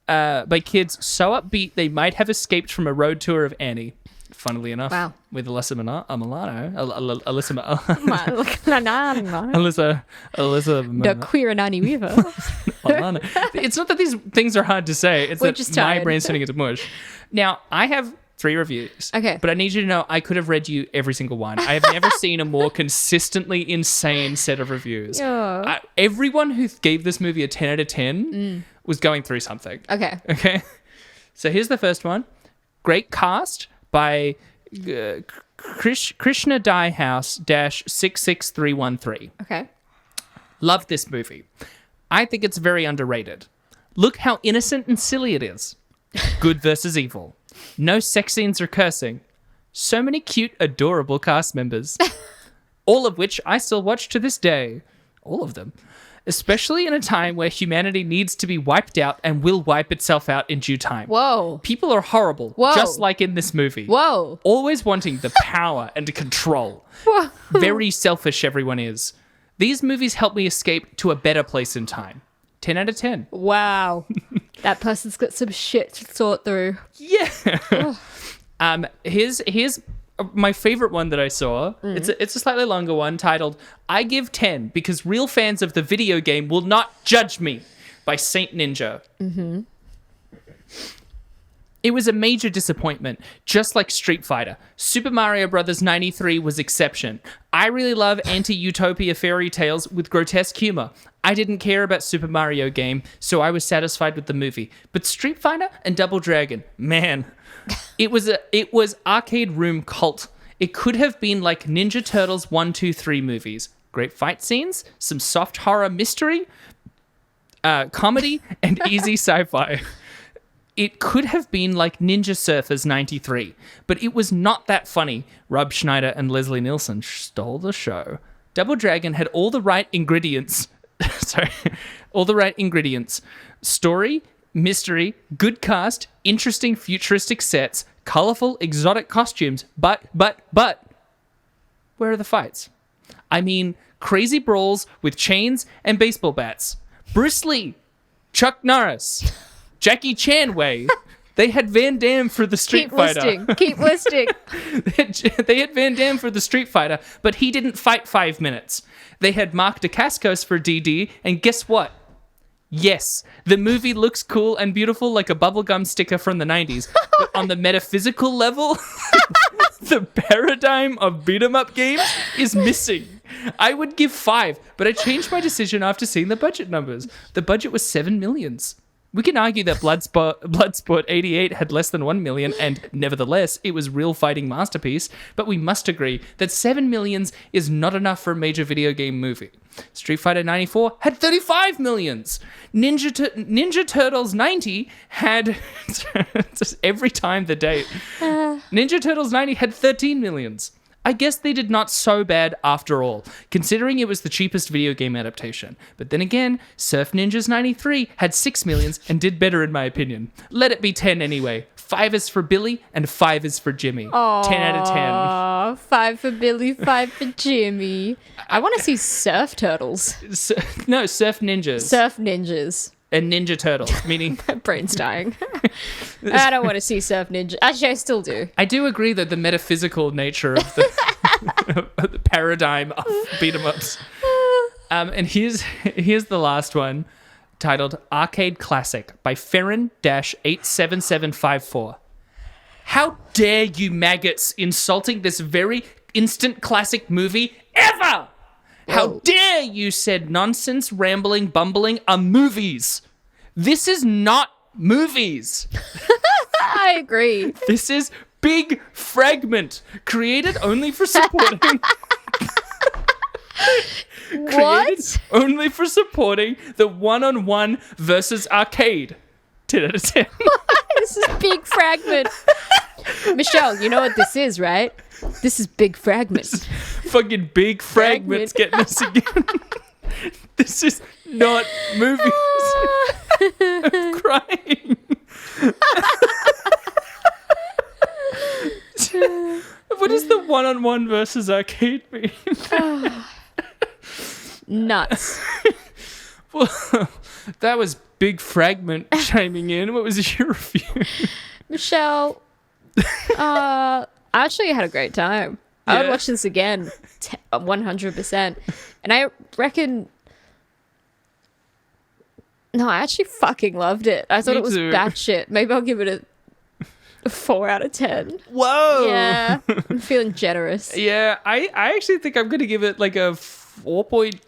by kids so upbeat they might have escaped from a road tour of Annie. Funnily enough, Wow. with Alyssa Milano, The queer Nani Weaver. Milano. It's not that these things are hard to say. It's We're that just my tired. brain's turning into mush. Now, I have 3 reviews. Okay. But I need you to know I could have read you every single one. I have never seen a more consistently insane set of reviews. Yeah. Everyone who gave this movie a 10 out of 10 was going through something. Okay. Okay. So here's the first one. Great cast by Krishna Dai House -66313. Okay. Love this movie. I think it's very underrated. Look how innocent and silly it is. Good versus evil. No sex scenes or cursing. So many cute, adorable cast members. All of which I still watch to this day. All of them. Especially in a time where humanity needs to be wiped out and will wipe itself out in due time. Whoa. People are horrible, Whoa. just like in this movie. Whoa. Always wanting the power and control. Whoa. Very selfish everyone is. These movies help me escape to a better place in time. 10 out of 10. Wow. That person's got some shit to sort through. Yeah. Here's my favorite one that I saw. It's a slightly longer one titled I Give 10 Because Real Fans of the Video Game Will Not Judge Me by Saint Ninja. Mm-hmm. It was a major disappointment, just like Street Fighter. Super Mario Bros. 93 was exception. I really love anti-utopia fairy tales with grotesque humor. I didn't care about Super Mario game, so I was satisfied with the movie. But Street Fighter and Double Dragon, man, it was arcade room cult. It could have been like Ninja Turtles 1, 2, 3 movies. Great fight scenes, some soft horror mystery, comedy, and easy sci-fi. It could have been like Ninja Surfers 93, but it was not that funny. Rob Schneider and Leslie Nielsen stole the show. Double Dragon had all the right ingredients. All the right ingredients. Story, mystery, good cast, interesting futuristic sets, colorful exotic costumes, but, where are the fights? I mean, crazy brawls with chains and baseball bats. Bruce Lee, Chuck Norris, Jackie Chan way. They had Van Damme for the Street Fighter. Keep listing. They had Van Damme for the Street Fighter, but he didn't fight 5 minutes. They had Mark Dacascos for DD, and guess what? Yes, the movie looks cool and beautiful like a bubblegum sticker from the 90s, but on the metaphysical level, the paradigm of beat-em-up games is missing. I would give 5, but I changed my decision after seeing the budget numbers. The budget was 7 millions. We can argue that Bloodsport 88 had less than 1 million, and nevertheless, it was real fighting masterpiece, but we must agree that 7 millions is not enough for a major video game movie. Street Fighter 94 had 35 millions. Ninja Turtles 90 had just every time the date. Ninja Turtles 90 had 13 millions. I guess they did not so bad after all, considering it was the cheapest video game adaptation. But then again, Surf Ninjas 93 had 6 millions and did better in my opinion. Let it be 10 anyway. 5 is for Billy and 5 is for Jimmy. Aww, 10 out of 10. 5 for Billy, 5 for Jimmy. I want to see Surf Turtles. No, Surf Ninjas. Surf Ninjas. And Ninja Turtles, meaning... Brain's dying. I don't want to see Surf Ninja. Actually, I still do. I do agree that the metaphysical nature of the, of the paradigm of beat-em-ups. And here's the last one, titled Arcade Classic by Ferrin-87754. How dare you maggots insulting this very instant classic movie ever! How dare you said nonsense, rambling, bumbling are movies. This is not movies. I agree. This is Big Fragment, created only for supporting... What? Only for supporting the one-on-one versus arcade. 10 out of 10. This is Big Fragment. Michelle, you know what this is, right? This is Big Fragment. Fucking Big Fragment's getting us again. This is not movies. I'm crying. What does the one-on-one versus arcade mean? Nuts. Well, that was Big Fragment chiming in. What was your review? Michelle, I actually had a great time. I would watch this again 100%. And I reckon... No, I actually fucking loved it. I thought Me it was too. batshit. Maybe I'll give it a 4 out of 10. Whoa! Yeah, I'm feeling generous. Yeah, I actually think I'm going to give it like a 4.5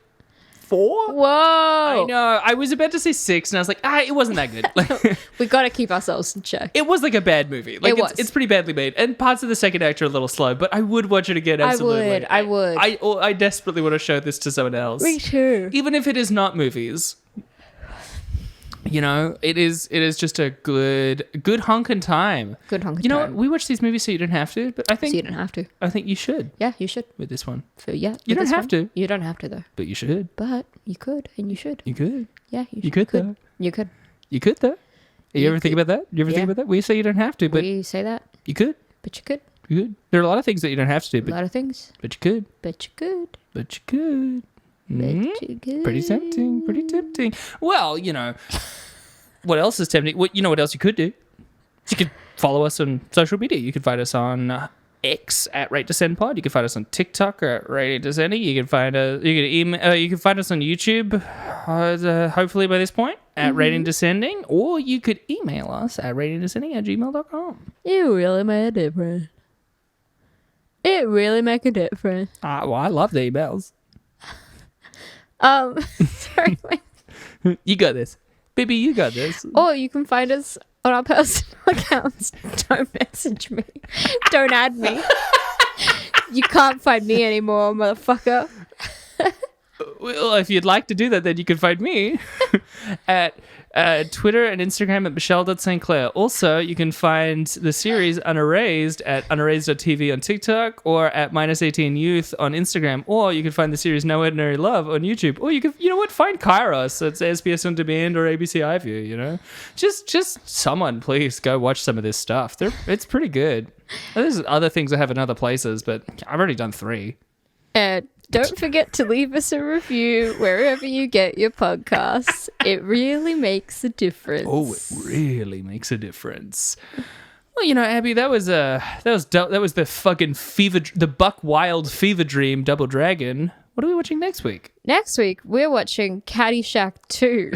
4. Whoa. I know. I was about to say 6, and I was like, it wasn't that good. Like, We got to keep ourselves in check. it was like a bad movie. Like, It was. It's pretty badly made, and parts of the second act are a little slow. But I would watch it again. Absolutely. I would. I desperately want to show this to someone else. Me too. Even if it is not movies. You know, it is just a good honkin' time. Good honkin' You know what? time. We watch these movies so you don't have to, but I So you think don't have to. you should Yeah, you should. with this one. So yeah. You with don't this have one, to. You don't have to though. But you should. But you could and you should. You could. Yeah, You could though. You could. You could though. You ever think could. about that? You ever think Yeah. about that? We say you don't have to, but We say that, you could. but you could. You could. There are a lot of things that you don't have to do, A lot but of things. you could. But you could. But you could. But Mhm. you could. Pretty tempting. Pretty tempting. Well, you know, what else is tempting? You know what else you could do? You could follow us on social media. You could find us on X at Rate Descend Pod. You can find us on TikTok at Rate Descending. You can find us. You can email. You can find us on YouTube. Hopefully by this point at Rating Descending, or you could email us at ratingdescending@gmail.com. It really made a difference. It really make a difference. Well, I love the emails. Sorry. You got this, baby. You got this. Or you can find us on our personal accounts. Don't message me. Don't add me. You can't find me anymore, motherfucker. Well, if you'd like to do that, then you can find me at Twitter and Instagram at michelle.stclair. Also, you can find the series Unerased at unerased.tv on TikTok, or at -18youth on Instagram, or you can find the series No Ordinary Love on YouTube, or you can, you know what, find Kairos. It's SBS On Demand or ABC iView, you know? Just someone, please, go watch some of this stuff. It's pretty good. There's other things I have in other places, but I've already done 3. And don't forget to leave us a review wherever you get your podcasts. It really makes a difference. Oh, it really makes a difference. Well, you know, Abby, that was the fucking the Buck Wild Fever Dream Double Dragon. What are we watching next week? Next week, we're watching Caddyshack 2.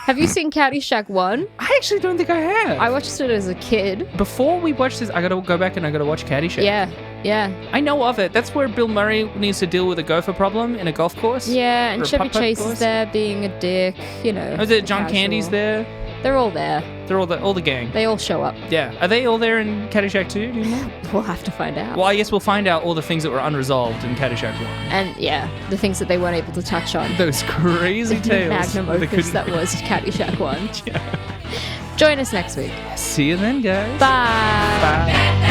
Have you seen Caddyshack 1? I actually don't think I have. I watched it as a kid. Before we watch this, I gotta go back and I gotta watch Caddyshack. Yeah. I know of it. That's where Bill Murray needs to deal with a gopher problem in a golf course. Yeah, Or and a Chevy putt-putt Chase course. is there being a dick, you know. Oh, is it John casual. Candy's there? They're all there. They're all the gang. They all show up. Yeah. Are they all there in Caddyshack 2? Do you know? We'll have to find out. Well, I guess we'll find out all the things that were unresolved in Caddyshack 1. And yeah, the things that they weren't able to touch on. Those crazy The tales. magnum they opus couldn't- that was Caddyshack 1. Join us next week. See you then, guys. Bye. Bye.